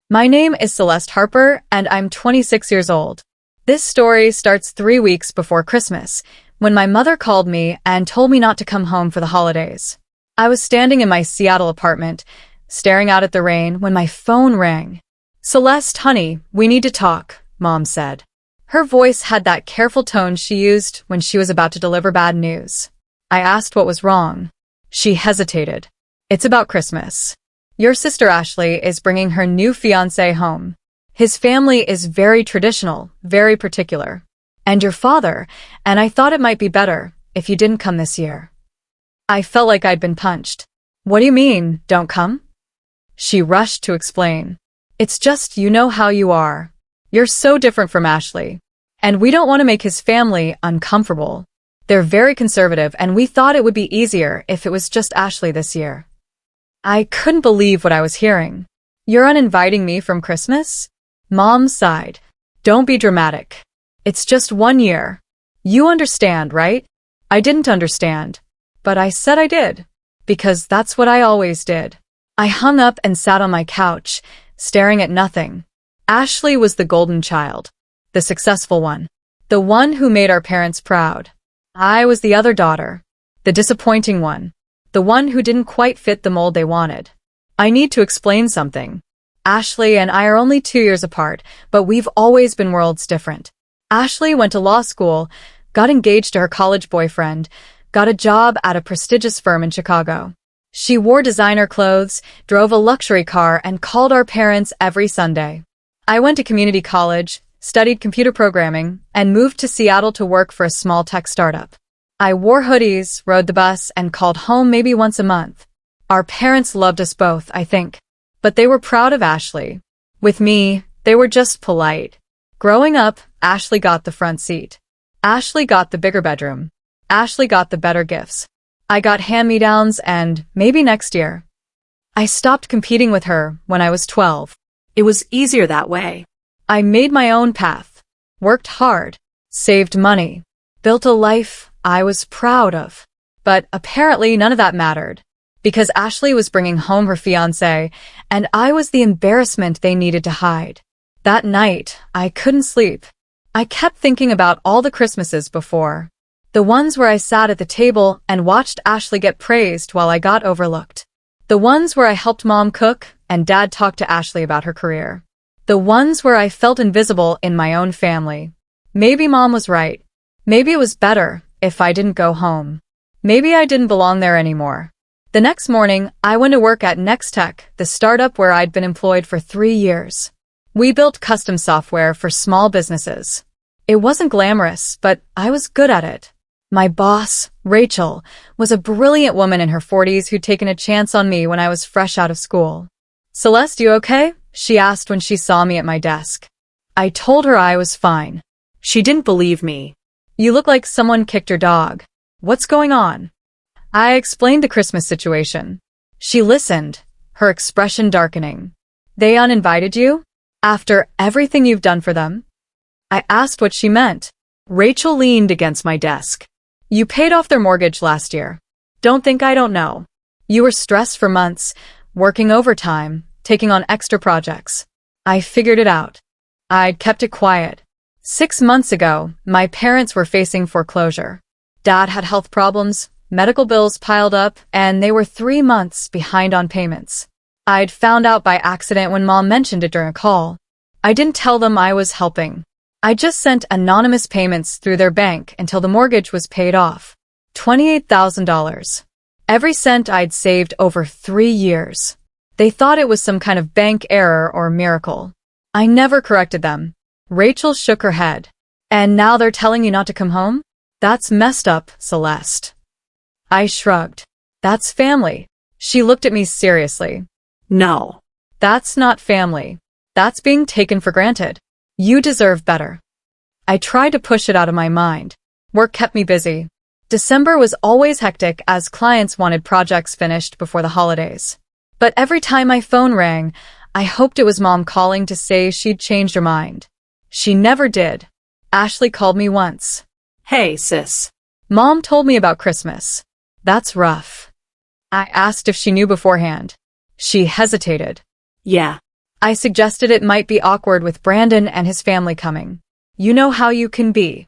My name is Celeste Harper, and I'm 26 years old. This story starts 3 weeks before Christmas, when my mother called me and told me not to come home for the holidays. I was standing in my Seattle apartment, staring out at the rain, when my phone rang. "Celeste, honey, we need to talk," Mom said. Her voice had that careful tone she used when she was about to deliver bad news. I asked what was wrong. She hesitated. "It's about Christmas. Your sister Ashley is bringing her new fiancé home. His family is very traditional, very particular. And your father, and I thought it might be better if you didn't come this year." I felt like I'd been punched. "What do you mean, don't come?" She rushed to explain. "It's just you know how you are. You're so different from Ashley. And we don't want to make his family uncomfortable. They're very conservative, and we thought it would be easier if it was just Ashley this year." I couldn't believe what I was hearing. "You're uninviting me from Christmas?" Mom sighed. "Don't be dramatic. It's just 1 year. You understand, right?" I didn't understand, but I said I did, because that's what I always did. I hung up and sat on my couch, staring at nothing. Ashley was the golden child, the successful one, the one who made our parents proud. I was the other daughter, the disappointing one, the one who didn't quite fit the mold they wanted. I need to explain something. Ashley and I are only 2 years apart, but we've always been worlds different. Ashley went to law school, got engaged to her college boyfriend, got a job at a prestigious firm in Chicago. She wore designer clothes, drove a luxury car, and called our parents every Sunday. I went to community college, studied computer programming, and moved to Seattle to work for a small tech startup. I wore hoodies, rode the bus, and called home maybe once a month. Our parents loved us both, I think. But they were proud of Ashley. With me, they were just polite. Growing up, Ashley got the front seat. Ashley got the bigger bedroom. Ashley got the better gifts. I got hand-me-downs, and maybe next year. I stopped competing with her when I was 12. It was easier that way. I made my own path, worked hard, saved money, built a life I was proud of. But apparently none of that mattered, because Ashley was bringing home her fiancé, and I was the embarrassment they needed to hide. That night, I couldn't sleep. I kept thinking about all the Christmases before, the ones where I sat at the table and watched Ashley get praised while I got overlooked. The ones where I helped Mom cook and Dad talk to Ashley about her career. The ones where I felt invisible in my own family. Maybe Mom was right. Maybe it was better if I didn't go home. Maybe I didn't belong there anymore. The next morning, I went to work at Next Tech, the startup where I'd been employed for 3 years. We built custom software for small businesses. It wasn't glamorous, but I was good at it. My boss, Rachel, was a brilliant woman in her 40s who'd taken a chance on me when I was fresh out of school. "Celeste, you okay?" she asked when she saw me at my desk. I told her I was fine. She didn't believe me. "You look like someone kicked your dog. What's going on?" I explained the Christmas situation. She listened, her expression darkening. "They uninvited you? After everything you've done for them?" I asked what she meant. Rachel leaned against my desk. "You paid off their mortgage last year. Don't think I don't know. You were stressed for months, working overtime, taking on extra projects. I figured it out. I'd kept it quiet. 6 months ago, my parents were facing foreclosure. Dad had health problems, medical bills piled up, and they were 3 months behind on payments. I'd found out by accident when Mom mentioned it during a call. I didn't tell them I was helping. I just sent anonymous payments through their bank until the mortgage was paid off. $28,000. Every cent I'd saved over 3 years. They thought it was some kind of bank error or miracle. I never corrected them." Rachel shook her head. "And now they're telling you not to come home? That's messed up, Celeste." I shrugged. "That's family." She looked at me seriously. "No. That's not family. That's being taken for granted. You deserve better." I tried to push it out of my mind. Work kept me busy. December was always hectic as clients wanted projects finished before the holidays. But every time my phone rang, I hoped it was Mom calling to say she'd changed her mind. She never did. Ashley called me once. "Hey, sis. Mom told me about Christmas. That's rough." I asked if she knew beforehand. She hesitated. "Yeah. I suggested it might be awkward with Brandon and his family coming. You know how you can be.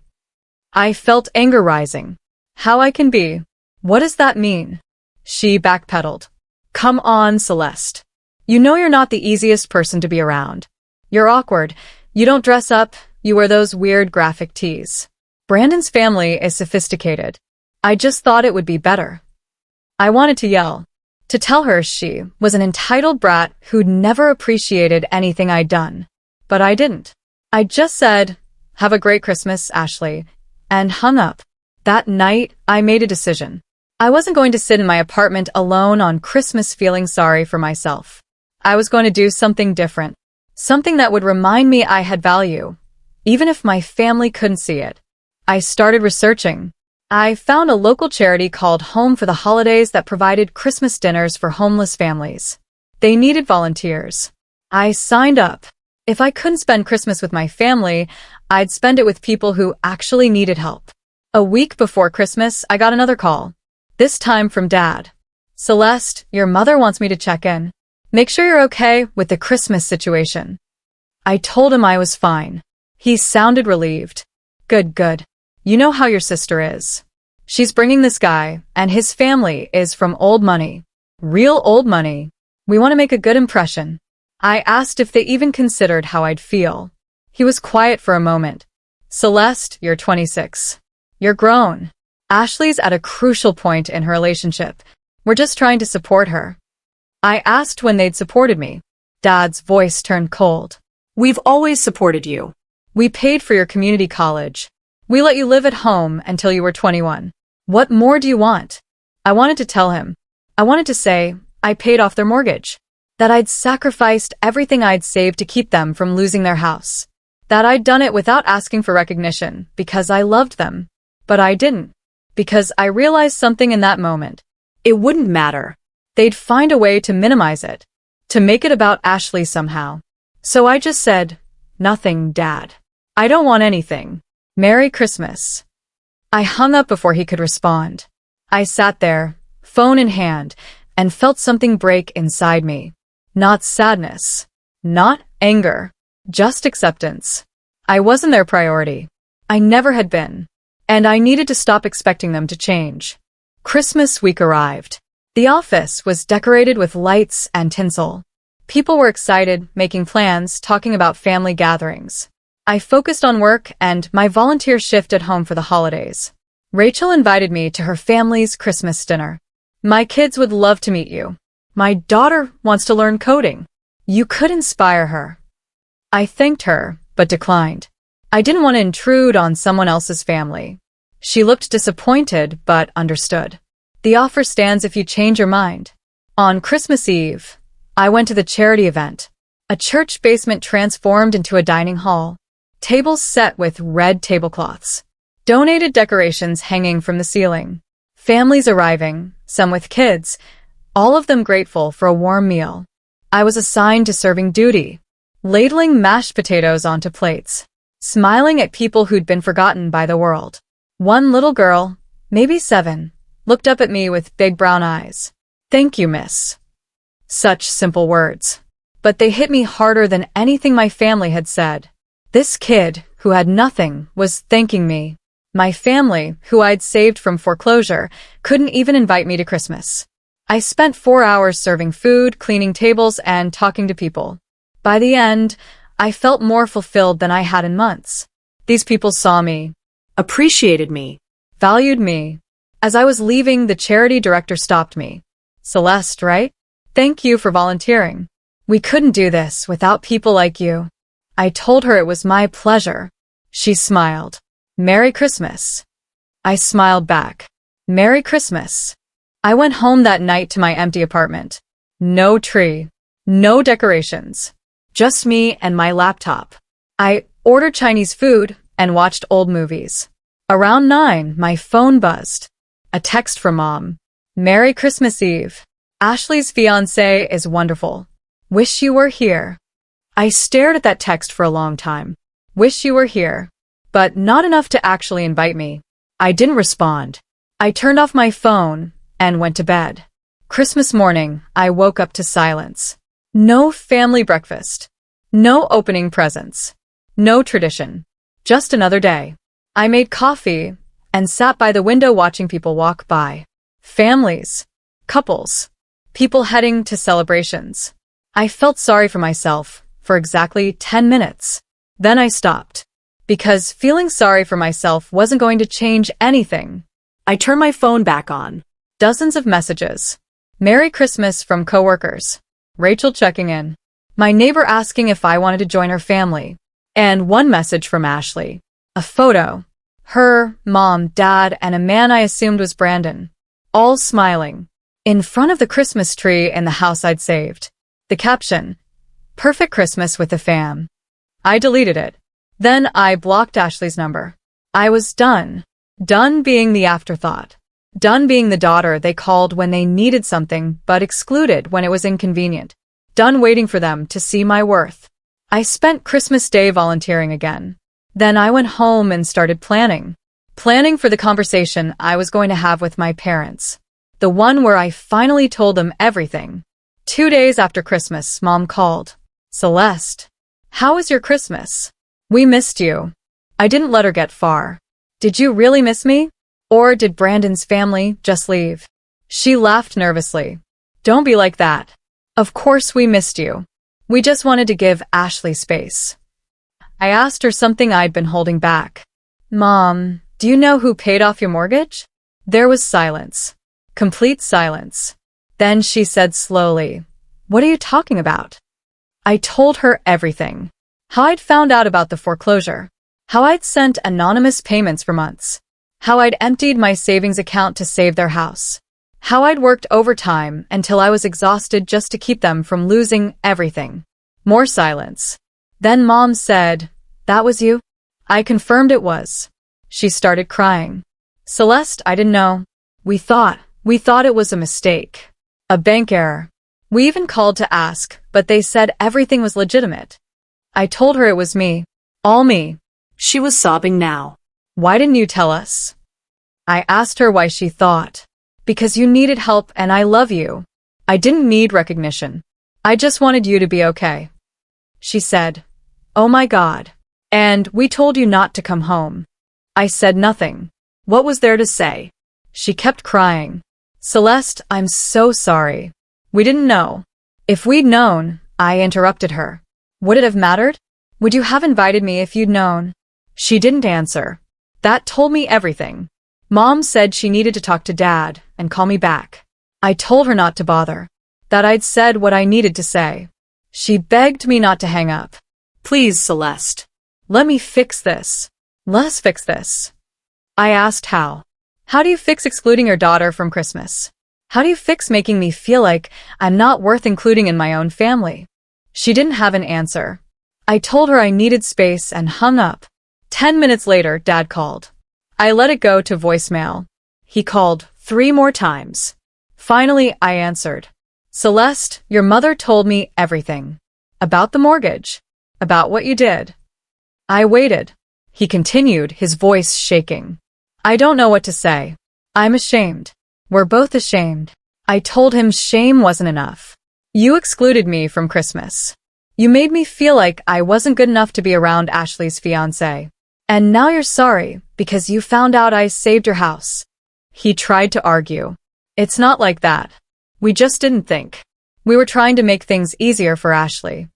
I felt anger rising. How I can be? What does that mean? She backpedaled. Come on, Celeste. You know you're not the easiest person to be around. You're awkward. You don't dress up. You wear those weird graphic tees. Brandon's family is sophisticated. I just thought it would be better. I wanted to yell. To tell her she was an entitled brat who'd never appreciated anything I'd done. But I didn't. I just said, "Have a great Christmas, Ashley," and hung up. That night, I made a decision. I wasn't going to sit in my apartment alone on Christmas feeling sorry for myself. I was going to do something different. Something that would remind me I had value, even if my family couldn't see it. I started researching. I found a local charity called Home for the Holidays that provided Christmas dinners for homeless families. They needed volunteers. I signed up. If I couldn't spend Christmas with my family, I'd spend it with people who actually needed help. A week before Christmas, I got another call. This time from Dad. Celeste, your mother wants me to check in. Make sure you're okay with the Christmas situation. I told him I was fine. He sounded relieved. Good. You know how your sister is. She's bringing this guy, and his family is from old money. Real old money. We want to make a good impression. I asked if they even considered how I'd feel. He was quiet for a moment. Celeste, you're 26. You're grown. Ashley's at a crucial point in her relationship. We're just trying to support her. I asked when they'd supported me. Dad's voice turned cold. We've always supported you. We paid for your community college. We let you live at home until you were 21. What more do you want? I wanted to tell him. I wanted to say I paid off their mortgage. That I'd sacrificed everything I'd saved to keep them from losing their house. That I'd done it without asking for recognition because I loved them. But I didn't. Because I realized something in that moment. It wouldn't matter. They'd find a way to minimize it. To make it about Ashley somehow. So I just said, nothing, Dad. I don't want anything. Merry Christmas. I hung up before he could respond. I sat there, phone in hand, and felt something break inside me. Not sadness. Not anger. Just acceptance. I wasn't their priority. I never had been. And I needed to stop expecting them to change. Christmas week arrived. The office was decorated with lights and tinsel. People were excited, making plans, talking about family gatherings. I focused on work and my volunteer shift at home for the holidays. Rachel invited me to her family's Christmas dinner. My kids would love to meet you. My daughter wants to learn coding. You could inspire her. I thanked her, but declined. I didn't want to intrude on someone else's family. She looked disappointed, but understood. The offer stands if you change your mind. On Christmas Eve, I went to the charity event. A church basement transformed into a dining hall. Tables set with red tablecloths. Donated decorations hanging from the ceiling. Families arriving, some with kids, all of them grateful for a warm meal. I was assigned to serving duty, ladling mashed potatoes onto plates, smiling at people who'd been forgotten by the world. One little girl, maybe 7, looked up at me with big brown eyes. Thank you, miss. Such simple words. But they hit me harder than anything my family had said. This kid, who had nothing, was thanking me. My family, who I'd saved from foreclosure, couldn't even invite me to Christmas. I spent 4 hours serving food, cleaning tables, and talking to people. By the end, I felt more fulfilled than I had in months. These people saw me, appreciated me, valued me. As I was leaving, the charity director stopped me. Celeste, right? Thank you for volunteering. We couldn't do this without people like you. I told her it was my pleasure. She smiled. Merry Christmas. I smiled back. Merry Christmas. I went home that night to my empty apartment. No tree. No decorations. Just me and my laptop. I ordered Chinese food and watched old movies. Around 9, my phone buzzed. A text from Mom. Merry Christmas Eve. Ashley's fiancé is wonderful. Wish you were here. I stared at that text for a long time. Wish you were here. But not enough to actually invite me. I didn't respond. I turned off my phone and went to bed. Christmas morning, I woke up to silence. No family breakfast. No opening presents. No tradition. Just another day. I made coffee and sat by the window watching people walk by. Families. Couples. People heading to celebrations. I felt sorry for myself for exactly 10 minutes. Then I stopped. Because feeling sorry for myself wasn't going to change anything. I turned my phone back on. Dozens of messages. Merry Christmas from coworkers. Rachel checking in. My neighbor asking if I wanted to join her family. And one message from Ashley. A photo. Her, mom, dad, and a man I assumed was Brandon. All smiling. In front of the Christmas tree in the house I'd saved. The caption. Perfect Christmas with the fam. I deleted it. Then I blocked Ashley's number. I was done. Done being the afterthought. Done being the daughter they called when they needed something but excluded when it was inconvenient. Done waiting for them to see my worth. I spent Christmas Day volunteering again. Then I went home and started planning. Planning for the conversation I was going to have with my parents. The one where I finally told them everything. 2 days after Christmas, Mom called. Celeste, how was your Christmas? We missed you. I didn't let her get far. Did you really miss me? Or did Brandon's family just leave? She laughed nervously. Don't be like that. Of course we missed you. We just wanted to give Ashley space. I asked her something I'd been holding back. Mom, do you know who paid off your mortgage? There was silence. Complete silence. Then she said slowly, What are you talking about? I told her everything. How I'd found out about the foreclosure. How I'd sent anonymous payments for months. How I'd emptied my savings account to save their house. How I'd worked overtime until I was exhausted just to keep them from losing everything. More silence. Then Mom said, That was you? I confirmed it was. She started crying. Celeste, I didn't know. We thought it was a mistake. A bank error. We even called to ask, but they said everything was legitimate. I told her it was me. All me. She was sobbing now. Why didn't you tell us? I asked her why she thought. Because you needed help and I love you. I didn't need recognition. I just wanted you to be okay. She said, Oh my God. And we told you not to come home. I said nothing. What was there to say? She kept crying. Celeste, I'm so sorry. We didn't know. If we'd known, I interrupted her. Would it have mattered? Would you have invited me if you'd known? She didn't answer. That told me everything. Mom said she needed to talk to Dad and call me back. I told her not to bother. That I'd said what I needed to say. She begged me not to hang up. Please, Celeste. Let me fix this. Let's fix this. I asked how. How do you fix excluding your daughter from Christmas? How do you fix making me feel like I'm not worth including in my own family? She didn't have an answer. I told her I needed space and hung up. 10 minutes later, Dad called. I let it go to voicemail. He called 3 more times. Finally, I answered. Celeste, your mother told me everything. About the mortgage. About what you did. I waited. He continued, his voice shaking. I don't know what to say. I'm ashamed. We're both ashamed. I told him shame wasn't enough. You excluded me from Christmas. You made me feel like I wasn't good enough to be around Ashley's fiancé. And now you're sorry because you found out I saved your house. He tried to argue. It's not like that. We just didn't think. We were trying to make things easier for Ashley.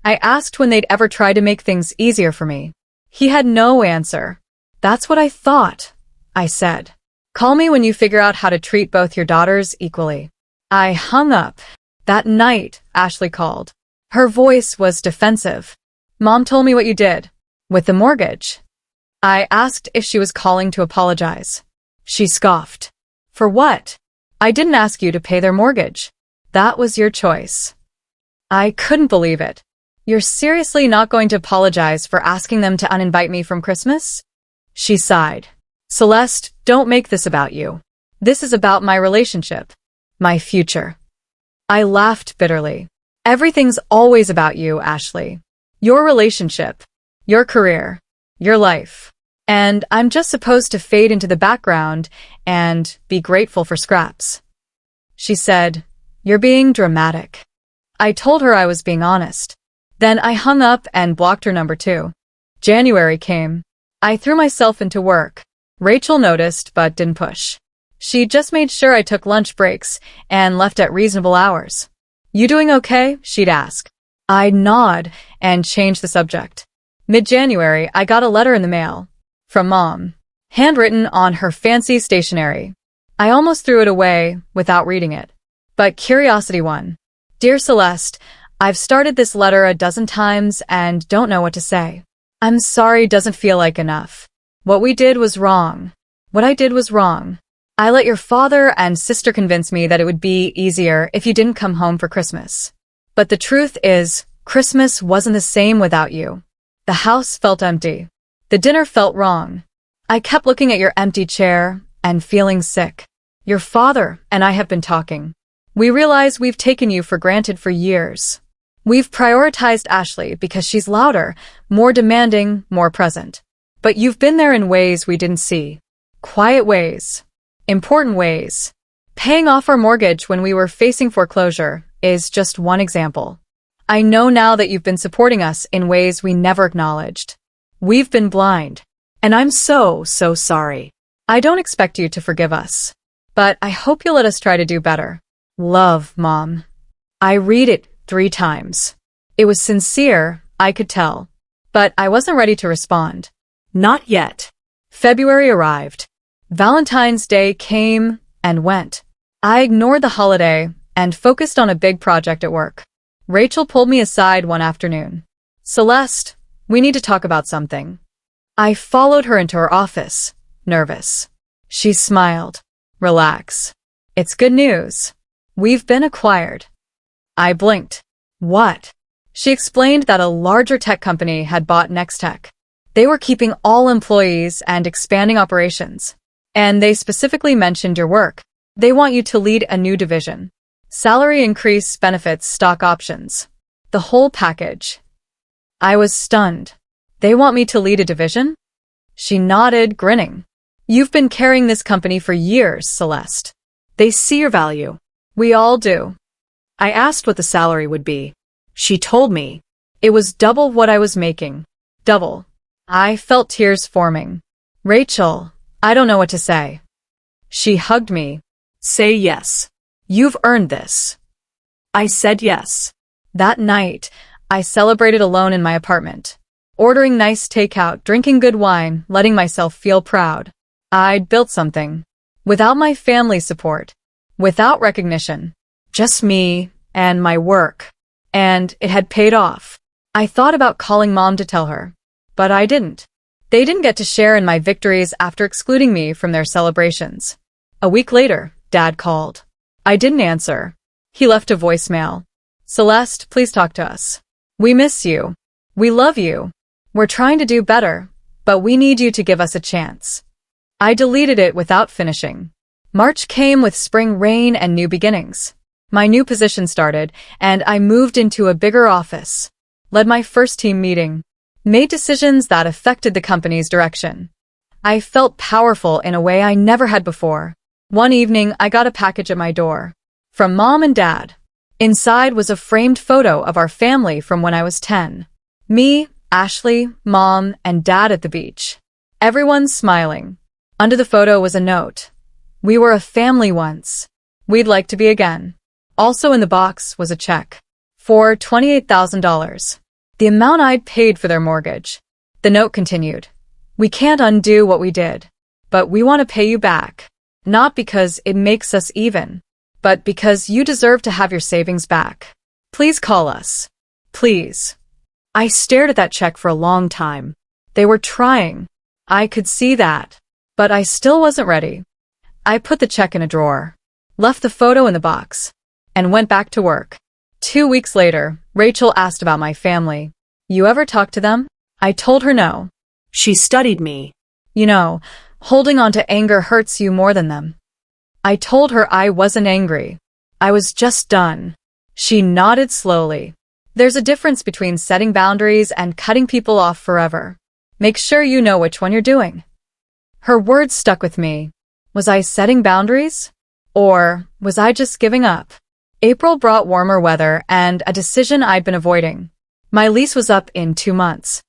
I asked when they'd ever tried to make things easier for me. He had no answer. That's what I thought, I said. Call me when you figure out how to treat both your daughters equally. I hung up. That night, Ashley called. Her voice was defensive. Mom told me what you did. With the mortgage. I asked if she was calling to apologize. She scoffed. For what? I didn't ask you to pay their mortgage. That was your choice. I couldn't believe it. You're seriously not going to apologize for asking them to uninvite me from Christmas? She sighed. Celeste, don't make this about you. This is about my relationship. My future. I laughed bitterly. Everything's always about you, Ashley. Your relationship. Your career. Your life. And I'm just supposed to fade into the background and be grateful for scraps. She said, You're being dramatic. I told her I was being honest. Then I hung up and blocked her number too. January came. I threw myself into work. Rachel noticed but didn't push. She just made sure I took lunch breaks and left at reasonable hours. "You doing okay?" she'd ask. I'd nod and change the subject. Mid-January, I got a letter in the mail. From Mom. Handwritten on her fancy stationery. I almost threw it away without reading it. But curiosity won. "Dear Celeste, I've started this letter a dozen times and don't know what to say. I'm sorry doesn't feel like enough. What we did was wrong. What I did was wrong. I let your father and sister convince me that it would be easier if you didn't come home for Christmas. But the truth is, Christmas wasn't the same without you. The house felt empty. The dinner felt wrong. I kept looking at your empty chair and feeling sick. Your father and I have been talking. We realize we've taken you for granted for years. We've prioritized Ashley because she's louder, more demanding, more present. But you've been there in ways we didn't see. Quiet ways. Important ways. Paying off our mortgage when we were facing foreclosure is just one example. I know now that you've been supporting us in ways we never acknowledged. We've been blind. And I'm so sorry. I don't expect you to forgive us. But I hope you'll let us try to do better. Love, Mom." I read it 3 times. It was sincere, I could tell. But I wasn't ready to respond. Not yet. February arrived. Valentine's Day came and went. I ignored the holiday and focused on a big project at work. Rachel pulled me aside one afternoon. "Celeste, we need to talk about something." I followed her into her office, nervous. She smiled. "Relax. It's good news. We've been acquired." I blinked. "What?" She explained that a larger tech company had bought Nextech. They were keeping all employees and expanding operations. And they specifically mentioned your work. They want you to lead a new division. Salary increase, benefits, stock options. The whole package. I was stunned. They want me to lead a division? She nodded, grinning. "You've been carrying this company for years, Celeste. They see your value. We all do." I asked what the salary would be. She told me. It was double what I was making. Double. I felt tears forming. "Rachel, I don't know what to say." She hugged me. Say yes. "You've earned this." I said yes. That night, I celebrated alone in my apartment. Ordering nice takeout, drinking good wine, letting myself feel proud. I'd built something. Without my family's support. Without recognition. Just me and my work. And it had paid off. I thought about calling Mom to tell her. But I didn't. They didn't get to share in my victories after excluding me from their celebrations. A week later, Dad called. I didn't answer. He left a voicemail. "Celeste, please talk to us. We miss you. We love you. We're trying to do better, but we need you to give us a chance." I deleted it without finishing. March came with spring rain and new beginnings. My new position started, and I moved into a bigger office. Led my first team meeting. Made decisions that affected the company's direction. I felt powerful in a way I never had before. One evening, I got a package at my door. From Mom and Dad. Inside was a framed photo of our family from when I was 10. Me, Ashley, Mom, and Dad at the beach. Everyone smiling. Under the photo was a note. "We were a family once. We'd like to be again." Also in the box was a check. For $28,000. The amount I'd paid for their mortgage. The note continued. "We can't undo what we did. But we want to pay you back. Not because it makes us even. But because you deserve to have your savings back. Please call us. Please." I stared at that check for a long time. They were trying. I could see that. But I still wasn't ready. I put the check in a drawer. Left the photo in the box. And went back to work. 2 weeks later, Rachel asked about my family. "You ever talk to them?" I told her no. She studied me. "You know, holding on to anger hurts you more than them." I told her I wasn't angry. I was just done. She nodded slowly. "There's a difference between setting boundaries and cutting people off forever. Make sure you know which one you're doing." Her words stuck with me. Was I setting boundaries? Or was I just giving up? April brought warmer weather and a decision I'd been avoiding. My lease was up in 2 months.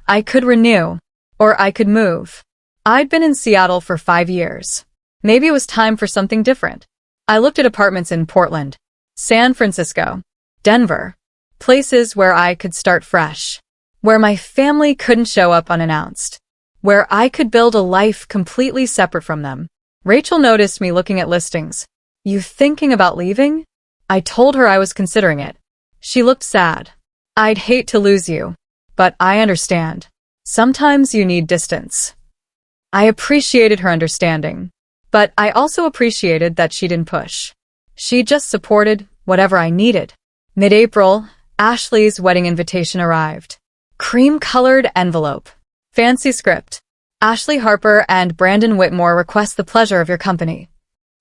I could renew, or I could move. I'd been in Seattle for 5 years. Maybe it was time for something different. I looked at apartments in Portland, San Francisco, Denver, places where I could start fresh, where my family couldn't show up unannounced, where I could build a life completely separate from them. Rachel noticed me looking at listings. "You thinking about leaving?" I told her I was considering it. She looked sad. "I'd hate to lose you, but I understand. Sometimes you need distance." I appreciated her understanding, but I also appreciated that she didn't push. She just supported whatever I needed. Mid-April, Ashley's wedding invitation arrived. Cream-colored envelope. Fancy script. "Ashley Harper and Brandon Whitmore request the pleasure of your company."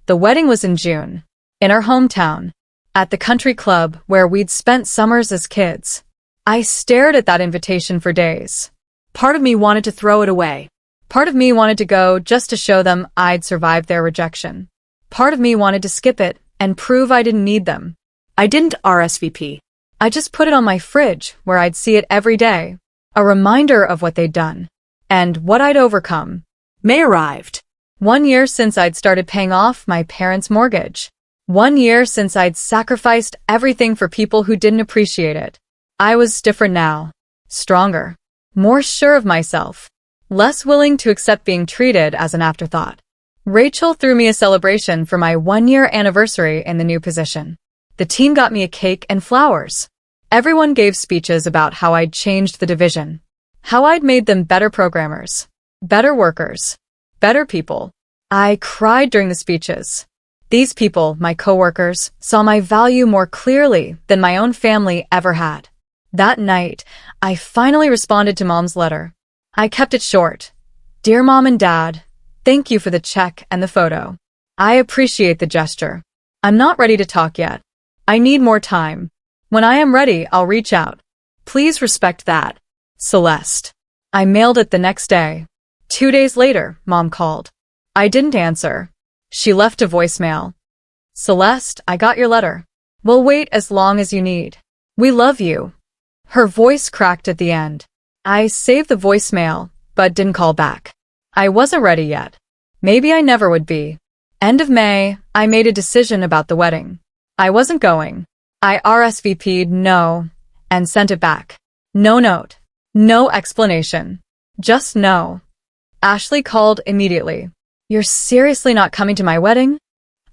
The wedding was in June, in our hometown, at the country club where we'd spent summers as kids. I stared at that invitation for days. Part of me wanted to throw it away. Part of me wanted to go just to show them I'd survived their rejection. Part of me wanted to skip it and prove I didn't need them. I didn't RSVP. I just put it on my fridge where I'd see it every day, a reminder of what they'd done and what I'd overcome. May arrived. 1 year since I'd started paying off my parents' mortgage. 1 year since I'd sacrificed everything for people who didn't appreciate it. I was different now, stronger, more sure of myself, less willing to accept being treated as an afterthought. Rachel threw me a celebration for my 1-year anniversary in the new position. The team got me a cake and flowers. Everyone gave speeches about how I'd changed the division, how I'd made them better programmers, better workers, better people. I cried during the speeches. These people, my coworkers, saw my value more clearly than my own family ever had. That night, I finally responded to Mom's letter. I kept it short. "Dear Mom and Dad, thank you for the check and the photo. I appreciate the gesture. I'm not ready to talk yet. I need more time. When I am ready, I'll reach out. Please respect that. Celeste." I mailed it the next day. 2 days later, Mom called. I didn't answer. She left a voicemail. "Celeste, I got your letter. We'll wait as long as you need. We love you." Her voice cracked at the end. I saved the voicemail, but didn't call back. I wasn't ready yet. Maybe I never would be. End of May, I made a decision about the wedding. I wasn't going. I RSVP'd no and sent it back. No note. No explanation. Just no. Ashley called immediately. "You're seriously not coming to my wedding?"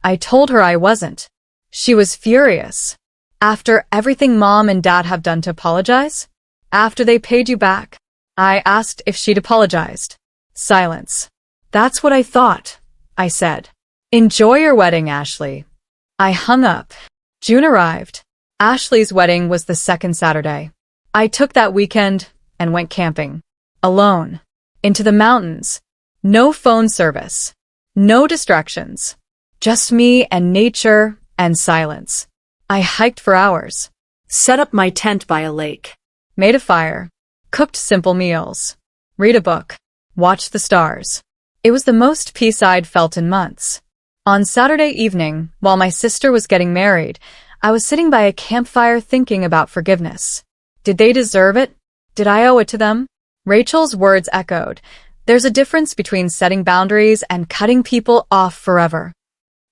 I told her I wasn't. She was furious. "After everything Mom and Dad have done to apologize? After they paid you back?" I asked if she'd apologized. Silence. "That's what I thought," I said. "Enjoy your wedding, Ashley." I hung up. June arrived. Ashley's wedding was the second Saturday. I took that weekend and went camping. Alone. Into the mountains. No phone service. No distractions. Just me and nature and silence. I hiked for hours. Set up my tent by a lake. Made a fire. Cooked simple meals. Read a book. Watched the stars. It was the most peace I'd felt in months. On Saturday evening, while my sister was getting married, I was sitting by a campfire thinking about forgiveness. Did they deserve it? Did I owe it to them? Rachel's words echoed. There's a difference between setting boundaries and cutting people off forever.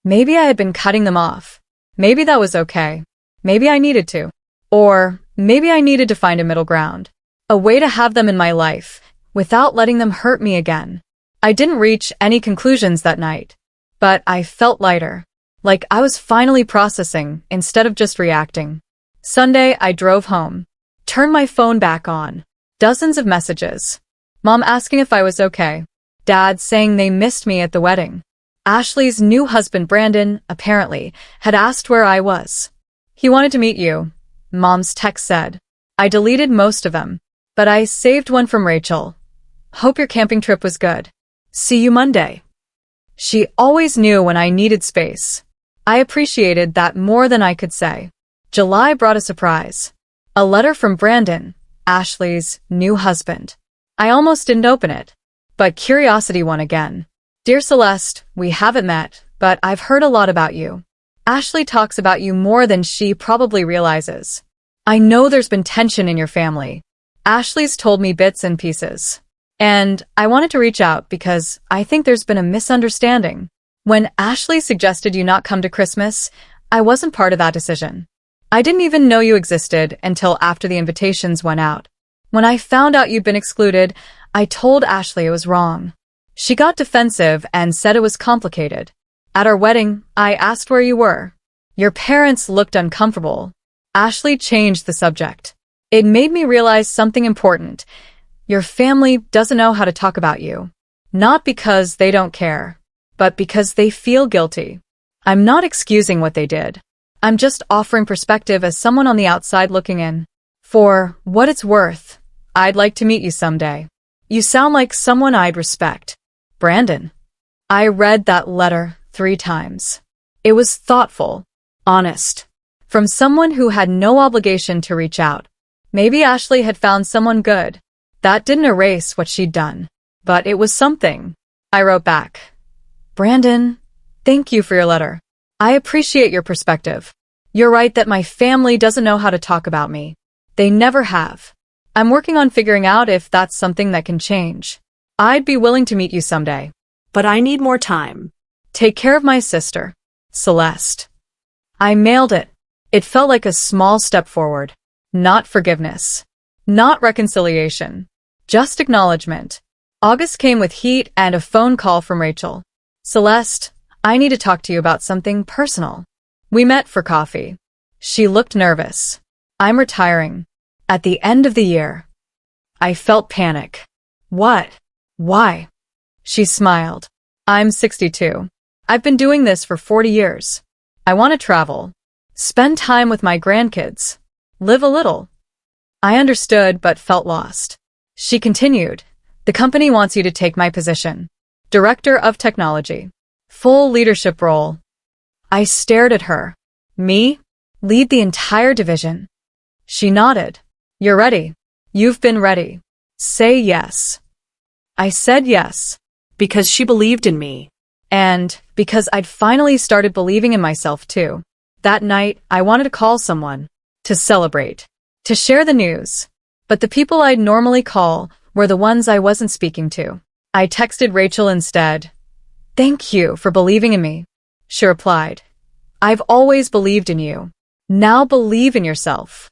Maybe I had been cutting them off. Maybe that was okay. Maybe I needed to. Or maybe I needed to find a middle ground. A way to have them in my life, without letting them hurt me again. I didn't reach any conclusions that night. But I felt lighter, like I was finally processing instead of just reacting. Sunday, I drove home, turned my phone back on. Dozens of messages. Mom asking if I was okay. Dad saying they missed me at the wedding. Ashley's new husband, Brandon, apparently, had asked where I was. He wanted to meet you, Mom's text said. I deleted most of them, but I saved one from Rachel. Hope your camping trip was good. See you Monday. She always knew when I needed space. I appreciated that more than I could say. July brought a surprise. A letter from Brandon, Ashley's new husband. I almost didn't open it, but curiosity won again. Dear Celeste, we haven't met, but I've heard a lot about you. Ashley talks about you more than she probably realizes. I know there's been tension in your family. Ashley's told me bits and pieces. And I wanted to reach out because I think there's been a misunderstanding. When Ashley suggested you not come to Christmas, I wasn't part of that decision. I didn't even know you existed until after the invitations went out. When I found out you'd been excluded, I told Ashley it was wrong. She got defensive and said it was complicated. At our wedding, I asked where you were. Your parents looked uncomfortable. Ashley changed the subject. It made me realize something important. Your family doesn't know how to talk about you. Not because they don't care, but because they feel guilty. I'm not excusing what they did. I'm just offering perspective as someone on the outside looking in. For what it's worth, I'd like to meet you someday. You sound like someone I'd respect. Brandon. I read that letter 3 times. It was thoughtful, honest, from someone who had no obligation to reach out. Maybe Ashley had found someone good. That didn't erase what she'd done, but it was something. I wrote back. Brandon, thank you for your letter. I appreciate your perspective. You're right that my family doesn't know how to talk about me. They never have. I'm working on figuring out if that's something that can change. I'd be willing to meet you someday. But I need more time. Take care of my sister, Celeste. I mailed it. It felt like a small step forward. Not forgiveness. Not reconciliation. Just acknowledgement. August came with heat and a phone call from Rachel. Celeste, I need to talk to you about something personal. We met for coffee. She looked nervous. I'm retiring. At the end of the year. I felt panic. What? Why? She smiled. I'm 62. I've been doing this for 40 years. I want to travel. Spend time with my grandkids. Live a little. I understood but felt lost. She continued. The company wants you to take my position. Director of Technology. Full leadership role. I stared at her. Me? Lead the entire division. She nodded. You're ready. You've been ready. Say yes. I said yes. Because she believed in me. And because I'd finally started believing in myself too. That night, I wanted to call someone. To celebrate. To share the news. But the people I'd normally call were the ones I wasn't speaking to. I texted Rachel instead. Thank you for believing in me. She replied. I've always believed in you. Now believe in yourself.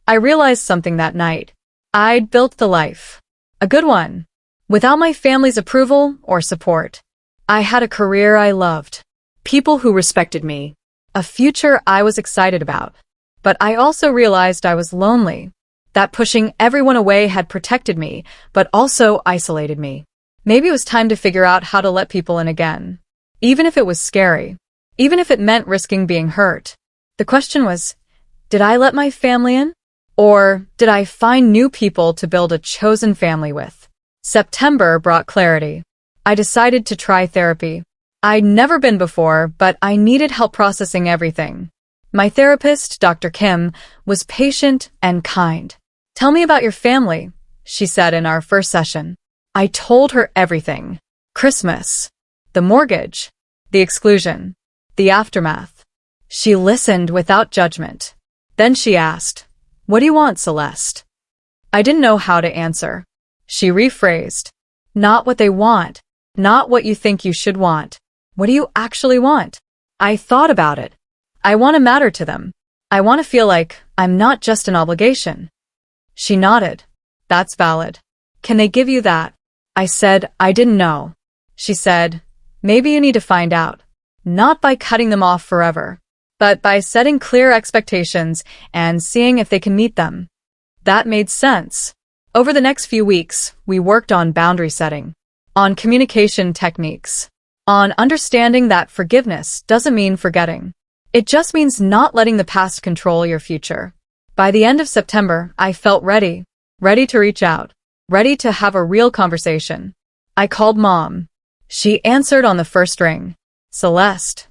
I realized something that night. I'd built the life. A good one. Without my family's approval or support. I had a career I loved. People who respected me. A future I was excited about. But I also realized I was lonely. That pushing everyone away had protected me, but also isolated me. Maybe it was time to figure out how to let people in again. Even if it was scary. Even if it meant risking being hurt. The question was, did I let my family in? Or did I find new people to build a chosen family with? September brought clarity. I decided to try therapy. I'd never been before, but I needed help processing everything. My therapist, Dr. Kim, was patient and kind. Tell me about your family, she said in our first session. I told her everything. Christmas. The mortgage. The exclusion. The aftermath. She listened without judgment. Then she asked, what do you want, Celeste? I didn't know how to answer. She rephrased. Not what they want. Not what you think you should want. What do you actually want? I thought about it. I want to matter to them. I want to feel like I'm not just an obligation. She nodded. That's valid. Can they give you that? I said I didn't know. She said, maybe you need to find out. Not by cutting them off forever, but by setting clear expectations and seeing if they can meet them. That made sense. Over the next few weeks, we worked on boundary setting, on communication techniques, on understanding that forgiveness doesn't mean forgetting. It just means not letting the past control your future. By the end of September, I felt ready to reach out, ready to have a real conversation. I called Mom. She answered on the first ring. Celeste.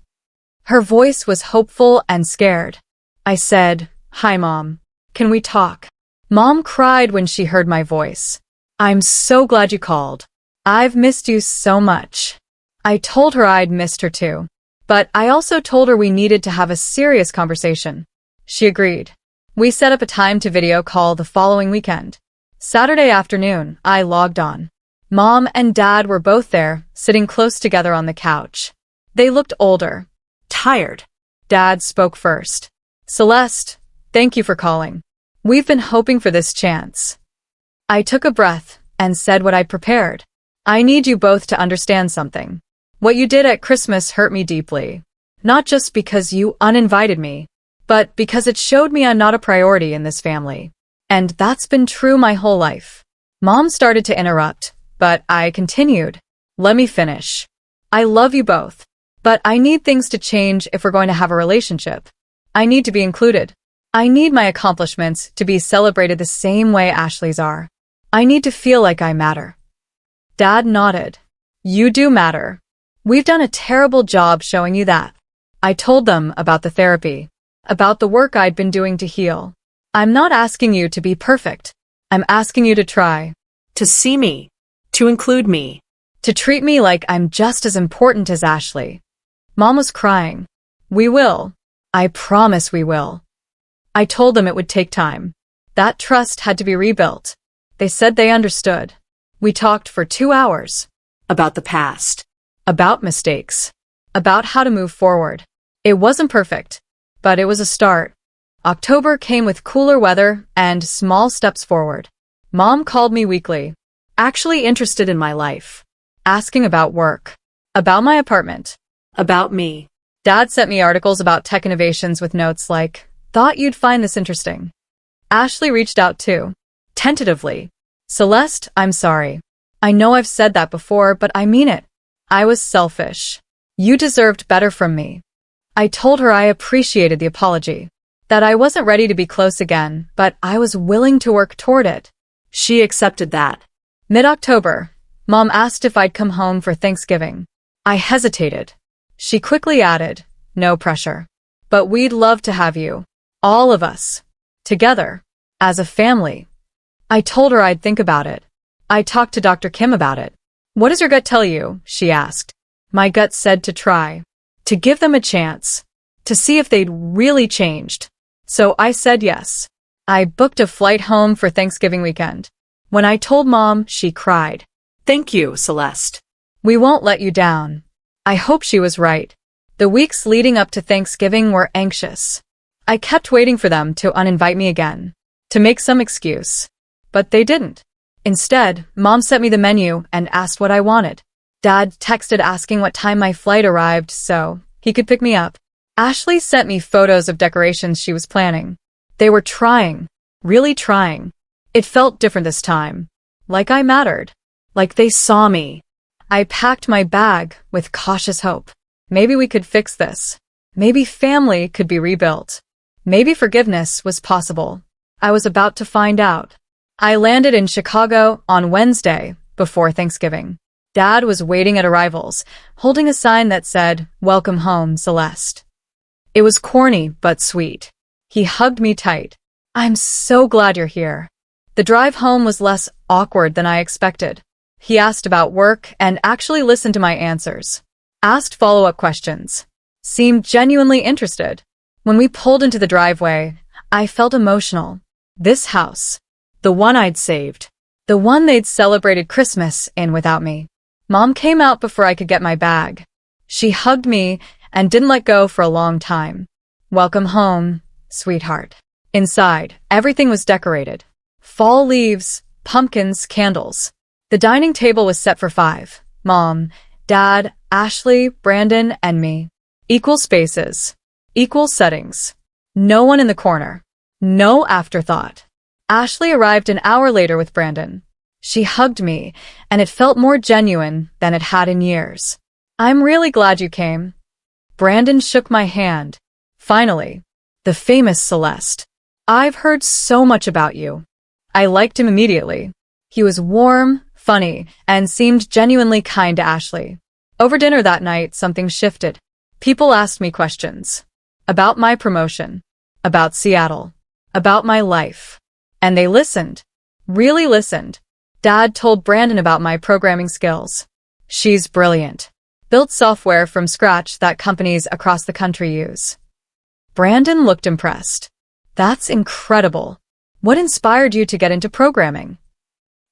Her voice was hopeful and scared. I said, Hi, Mom. Can we talk? Mom cried when she heard my voice. I'm so glad you called. I've missed you so much. I told her I'd missed her too. But I also told her we needed to have a serious conversation. She agreed. We set up a time to video call the following weekend. Saturday afternoon, I logged on. Mom and Dad were both there, sitting close together on the couch. They looked older. Tired. Dad spoke first. Celeste, thank you for calling. We've been hoping for this chance. I took a breath and said what I'd prepared. I need you both to understand something. What you did at Christmas hurt me deeply. Not just because you uninvited me, but because it showed me I'm not a priority in this family. And that's been true my whole life. Mom started to interrupt, but I continued. Let me finish. I love you both, but I need things to change if we're going to have a relationship. I need to be included. I need my accomplishments to be celebrated the same way Ashley's are. I need to feel like I matter. Dad nodded. You do matter. We've done a terrible job showing you that. I told them about the therapy, about the work I'd been doing to heal. I'm not asking you to be perfect. I'm asking you to try. To see me. To include me. To treat me like I'm just as important as Ashley. Mom was crying. We will. I promise we will. I told them it would take time. That trust had to be rebuilt. They said they understood. We talked for 2 hours. About the past. About mistakes. About how to move forward. It wasn't perfect, but it was a start. October came with cooler weather and small steps forward. Mom called me weekly, actually interested in my life, asking about work, about my apartment, About me. Dad sent me articles about tech innovations with notes like, thought you'd find this interesting. Ashley reached out too, tentatively. Celeste, I'm sorry. I know I've said that before, but I mean it. I was selfish. You deserved better from me. I told her I appreciated the apology, that I wasn't ready to be close again, but I was willing to work toward it. She accepted that. Mid-October, Mom asked if I'd come home for Thanksgiving. I hesitated. She quickly added, no pressure. But we'd love to have you. All of us. Together. As a family. I told her I'd think about it. I talked to Dr. Kim about it. What does your gut tell you? She asked. My gut said to try. To give them a chance. To see if they'd really changed. So I said yes. I booked a flight home for Thanksgiving weekend. When I told Mom, she cried. Thank you, Celeste. We won't let you down. I hope she was right. The weeks leading up to Thanksgiving were anxious. I kept waiting for them to uninvite me again, to make some excuse. But they didn't. Instead, Mom sent me the menu and asked what I wanted. Dad texted asking what time my flight arrived so he could pick me up. Ashley sent me photos of decorations she was planning. They were trying, really trying. It felt different this time. Like I mattered. Like they saw me. I packed my bag with cautious hope. Maybe we could fix this. Maybe family could be rebuilt. Maybe forgiveness was possible. I was about to find out. I landed in Chicago on Wednesday before Thanksgiving. Dad was waiting at arrivals, holding a sign that said, Welcome home, Celeste. It was corny but sweet. He hugged me tight. I'm so glad you're here. The drive home was less awkward than I expected. He asked about work and actually listened to my answers. Asked follow-up questions. Seemed genuinely interested. When we pulled into the driveway, I felt emotional. This house. The one I'd saved. The one they'd celebrated Christmas in without me. Mom came out before I could get my bag. She hugged me and didn't let go for a long time. Welcome home, sweetheart. Inside, everything was decorated. Fall leaves, pumpkins, candles. The dining table was set for 5. Mom, Dad, Ashley, Brandon, and me. Equal spaces. Equal settings. No one in the corner. No afterthought. Ashley arrived an hour later with Brandon. She hugged me, and it felt more genuine than it had in years. I'm really glad you came. Brandon shook my hand. Finally. The famous Celeste. I've heard so much about you. I liked him immediately. He was warm, funny, and seemed genuinely kind to Ashley. Over dinner that night, something shifted. People asked me questions. About my promotion. About Seattle. About my life. And they listened. Really listened. Dad told Brandon about my programming skills. She's brilliant. built software from scratch that companies across the country use. Brandon looked impressed. That's incredible. What inspired you to get into programming?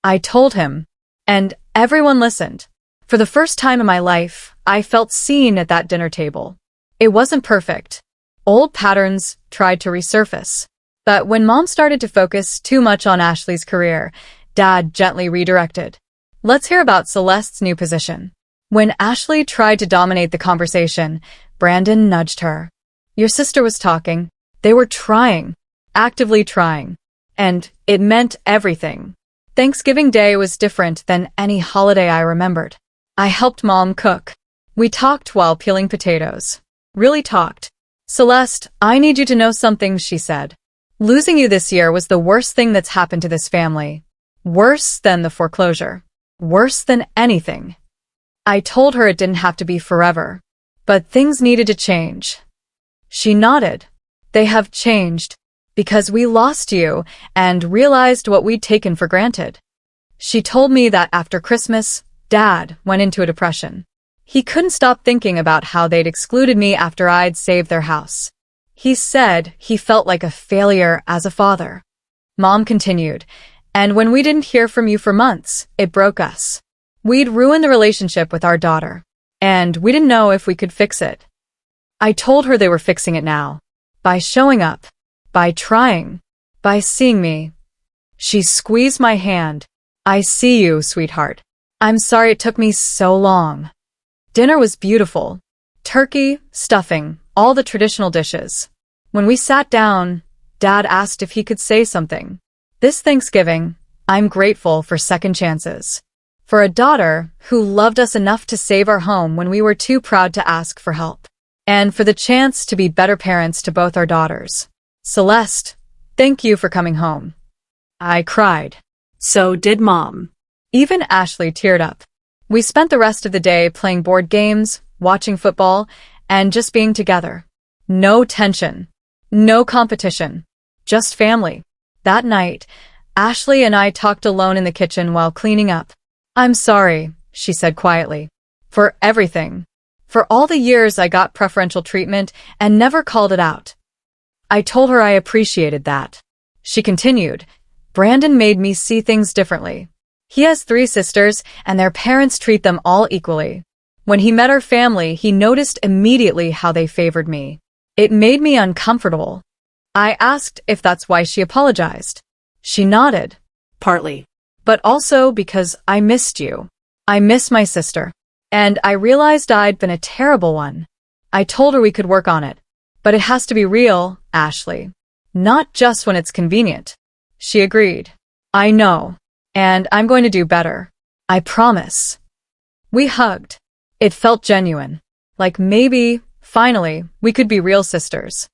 I told him, and everyone listened. For the first time in my life, I felt seen at that dinner table. It wasn't perfect. Old patterns tried to resurface. But when Mom started to focus too much on Ashley's career, Dad gently redirected. Let's hear about Celeste's new position. When Ashley tried to dominate the conversation, Brandon nudged her. Your sister was talking. They were trying, actively trying. And it meant everything. Thanksgiving Day was different than any holiday I remembered. I helped Mom cook. We talked while peeling potatoes. Really talked. Celeste, I need you to know something, she said. Losing you this year was the worst thing that's happened to this family. Worse than the foreclosure. Worse than anything. I told her it didn't have to be forever. But things needed to change. She nodded. They have changed. Because we lost you and realized what we'd taken for granted. She told me that after Christmas, Dad went into a depression. He couldn't stop thinking about how they'd excluded me after I'd saved their house. He said he felt like a failure as a father. Mom continued, and when we didn't hear from you for months, it broke us. We'd ruined the relationship with our daughter, and we didn't know if we could fix it. I told her they were fixing it now. By showing up. By trying. By seeing me. She squeezed my hand. I see you, sweetheart. I'm sorry it took me so long. Dinner was beautiful. Turkey, stuffing, all the traditional dishes. When we sat down, Dad asked if he could say something. This Thanksgiving, I'm grateful for second chances. For a daughter who loved us enough to save our home when we were too proud to ask for help. And for the chance to be better parents to both our daughters. Celeste, thank you for coming home. I cried. So did Mom. Even Ashley teared up. We spent the rest of the day playing board games, watching football, and just being together. No tension. No competition. Just family. That night, Ashley and I talked alone in the kitchen while cleaning up. I'm sorry, she said quietly. For everything. For all the years I got preferential treatment and never called it out. I told her I appreciated that. She continued, Brandon made me see things differently. He has 3 sisters, and their parents treat them all equally. When he met our family, he noticed immediately how they favored me. It made me uncomfortable. I asked if that's why she apologized. She nodded. Partly. But also because I missed you. I miss my sister. And I realized I'd been a terrible one. I told her we could work on it. But it has to be real, Ashley. Not just when it's convenient. She agreed. I know. And I'm going to do better. I promise. We hugged. It felt genuine. Like maybe, finally, we could be real sisters.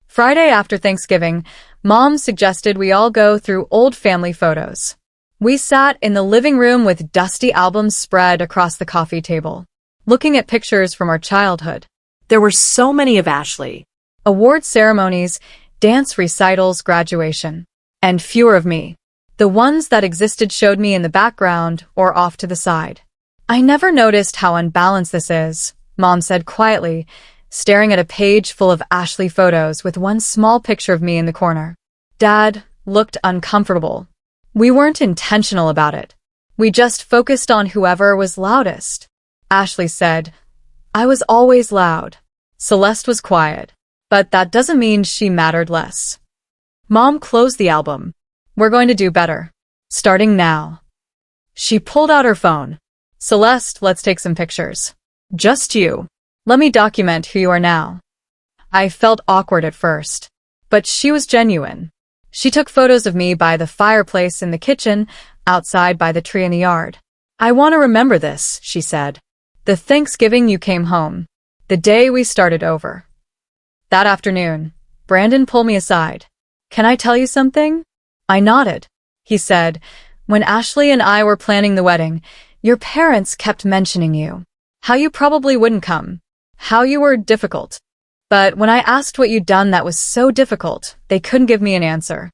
Friday after Thanksgiving, Mom suggested we all go through old family photos. We sat in the living room with dusty albums spread across the coffee table, looking at pictures from our childhood. There were so many of Ashley. Award ceremonies, dance recitals, graduation. And fewer of me. The ones that existed showed me in the background or off to the side. I never noticed how unbalanced this is, Mom said quietly, staring at a page full of Ashley photos with one small picture of me in the corner. Dad looked uncomfortable. We weren't intentional about it. We just focused on whoever was loudest. Ashley said, I was always loud. Celeste was quiet. But that doesn't mean she mattered less. Mom closed the album. We're going to do better. Starting now. She pulled out her phone. Celeste, let's take some pictures. Just you. Let me document who you are now. I felt awkward at first. But she was genuine. She took photos of me by the fireplace in the kitchen, outside by the tree in the yard. I want to remember this, she said. The Thanksgiving you came home. The day we started over. That afternoon, Brandon pulled me aside. Can I tell you something? I nodded. He said, when Ashley and I were planning the wedding, your parents kept mentioning you. How you probably wouldn't come. How you were difficult. But when I asked what you'd done that was so difficult, they couldn't give me an answer.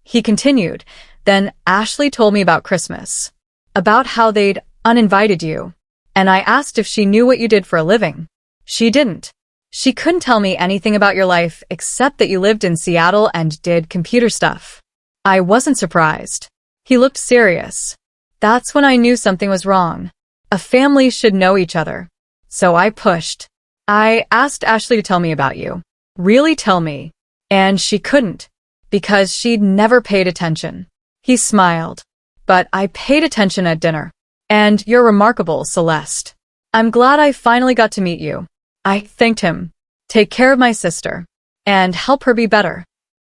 He continued, then Ashley told me about Christmas. About how they'd uninvited you. and I asked if she knew what you did for a living. She didn't. She couldn't tell me anything about your life except that you lived in Seattle and did computer stuff. I wasn't surprised. He looked serious. That's when I knew something was wrong. A family should know each other. So I pushed. I asked Ashley to tell me about you. Really tell me. And she couldn't, because she'd never paid attention. He smiled. But I paid attention at dinner. And you're remarkable, Celeste. I'm glad I finally got to meet you. I thanked him. Take care of my sister. And help her be better.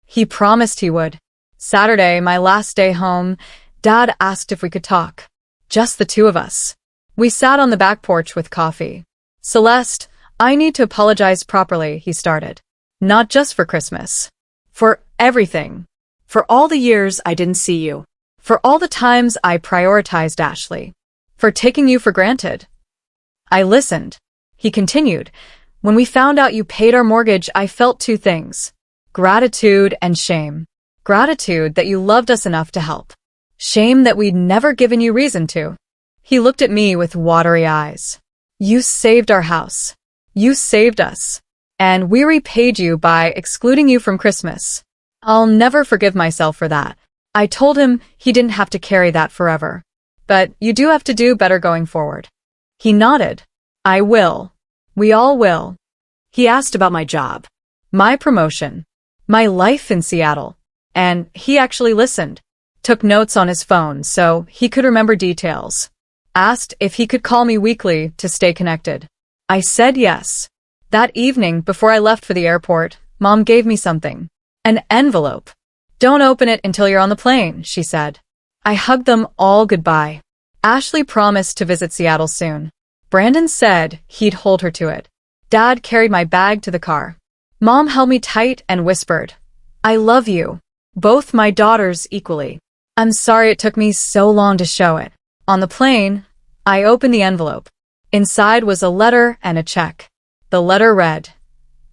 He promised he would. Saturday, my last day home, Dad asked if we could talk. Just the two of us. We sat on the back porch with coffee. Celeste, I need to apologize properly, he started. Not just for Christmas. For everything. For all the years I didn't see you. For all the times I prioritized Ashley. For taking you for granted. I listened. He continued. When we found out you paid our mortgage, I felt two things. Gratitude and shame. Gratitude that you loved us enough to help. Shame that we'd never given you reason to. He looked at me with watery eyes. You saved our house. You saved us. And we repaid you by excluding you from Christmas. I'll never forgive myself for that. I told him he didn't have to carry that forever. But you do have to do better going forward. He nodded. I will. We all will. He asked about my job. My promotion. My life in Seattle. And he actually listened. Took notes on his phone so he could remember details. Asked if he could call me weekly to stay connected. I said yes. That evening, before I left for the airport, Mom gave me something. An envelope. Don't open it until you're on the plane, she said. I hugged them all goodbye. Ashley promised to visit Seattle soon. Brandon said he'd hold her to it. Dad carried my bag to the car. Mom held me tight and whispered, I love you. Both my daughters equally. I'm sorry it took me so long to show it. On the plane, I opened the envelope. Inside was a letter and a check. The letter read,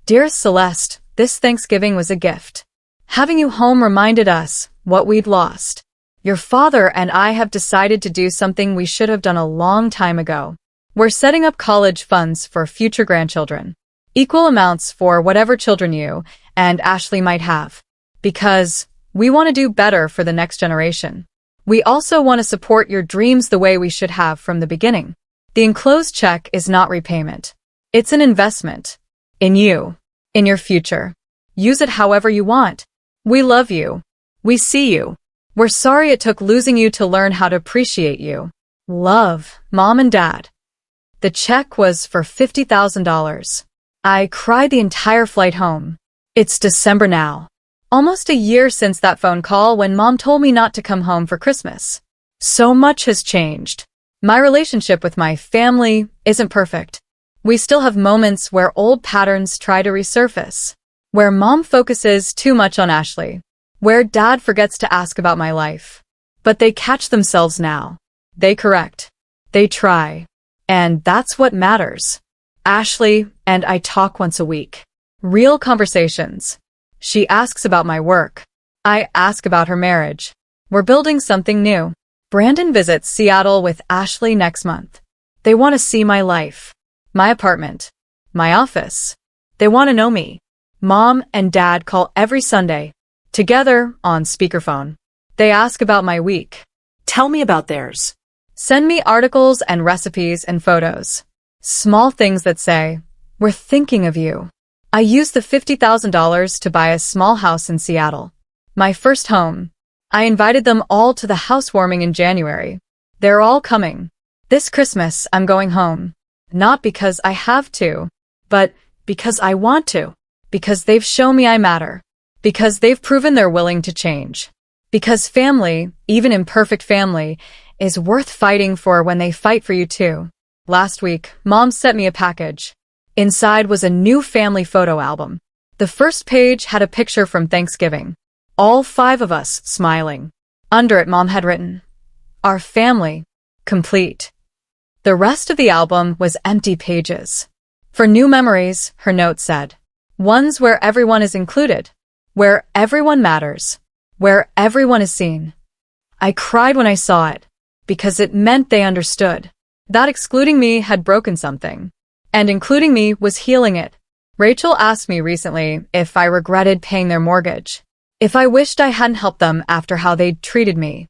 Dearest Celeste, this Thanksgiving was a gift. Having you home reminded us what we'd lost. Your father and I have decided to do something we should have done a long time ago. We're setting up college funds for future grandchildren. Equal amounts for whatever children you and Ashley might have. Because we want to do better for the next generation. We also want to support your dreams the way we should have from the beginning. The enclosed check is not repayment. It's an investment. In you. In your future. Use it however you want. We love you. We see you. We're sorry it took losing you to learn how to appreciate you. Love, Mom and Dad. The check was for $50,000. I cried the entire flight home. It's December now. Almost a year since that phone call when Mom told me not to come home for Christmas. So much has changed. My relationship with my family isn't perfect. We still have moments where old patterns try to resurface. Where Mom focuses too much on Ashley. Where Dad forgets to ask about my life. But they catch themselves now. They correct. They try. And that's what matters. Ashley and I talk once a week. Real conversations. She asks about my work. I ask about her marriage. We're building something new. Brandon visits Seattle with Ashley next month. They want to see my life. My apartment. My office. They want to know me. Mom and Dad call every Sunday. Together on speakerphone. They ask about my week. Tell me about theirs. Send me articles and recipes and photos. Small things that say, we're thinking of you. I used the $50,000 to buy a small house in Seattle. My first home. I invited them all to the housewarming in January. They're all coming. This Christmas, I'm going home. Not because I have to, but because I want to. Because they've shown me I matter. Because they've proven they're willing to change. Because family, even imperfect family, is worth fighting for when they fight for you too. Last week, Mom sent me a package. Inside was a new family photo album. The first page had a picture from Thanksgiving. All 5 of us smiling. Under it, Mom had written, Our family, complete. The rest of the album was empty pages. For new memories, her note said, ones where everyone is included. Where everyone matters. Where everyone is seen. I cried when I saw it, because it meant they understood. That excluding me had broken something. And including me was healing it. Rachel asked me recently if I regretted paying their mortgage. If I wished I hadn't helped them after how they'd treated me.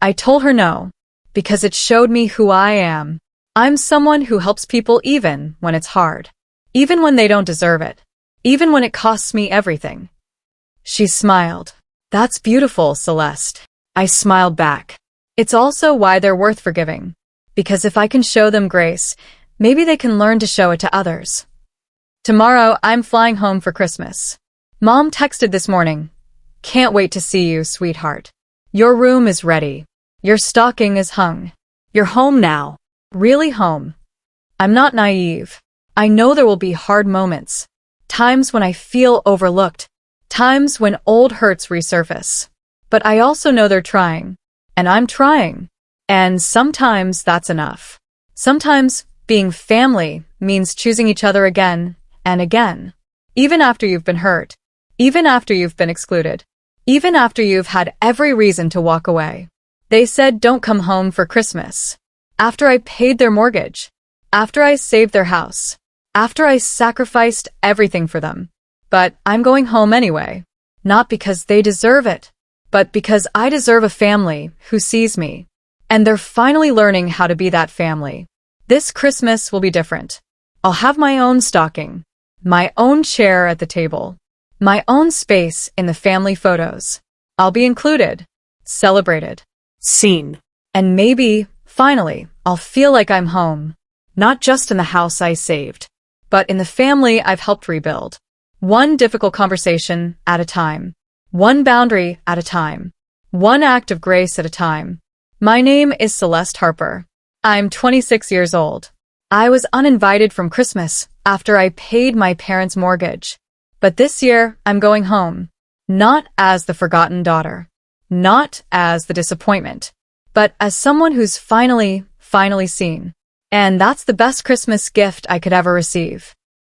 I told her no, because it showed me who I am. I'm someone who helps people even when it's hard. Even when they don't deserve it. Even when it costs me everything. She smiled. That's beautiful, Celeste. I smiled back. It's also why they're worth forgiving. Because if I can show them grace, maybe they can learn to show it to others. Tomorrow, I'm flying home for Christmas. Mom texted this morning. Can't wait to see you, sweetheart. Your room is ready. Your stocking is hung. You're home now. Really home. I'm not naive. I know there will be hard moments. Times when I feel overlooked. Times when old hurts resurface. But I also know they're trying. And I'm trying. And sometimes that's enough. Sometimes being family means choosing each other again and again. Even after you've been hurt. Even after you've been excluded. Even after you've had every reason to walk away. They said don't come home for Christmas. After I paid their mortgage. After I saved their house. After I sacrificed everything for them. But I'm going home anyway. Not because they deserve it. But because I deserve a family who sees me. And they're finally learning how to be that family. This Christmas will be different. I'll have my own stocking. My own chair at the table. My own space in the family photos. I'll be included. Celebrated. Seen. And maybe, finally, I'll feel like I'm home. Not just in the house I saved. But in the family I've helped rebuild. One difficult conversation at a time. One boundary at a time. One act of grace at a time. My name is Celeste Harper. I'm 26 years old. I was uninvited from Christmas after I paid my parents' mortgage. But this year, I'm going home. Not as the forgotten daughter. Not as the disappointment. But as someone who's finally seen. And that's the best Christmas gift I could ever receive.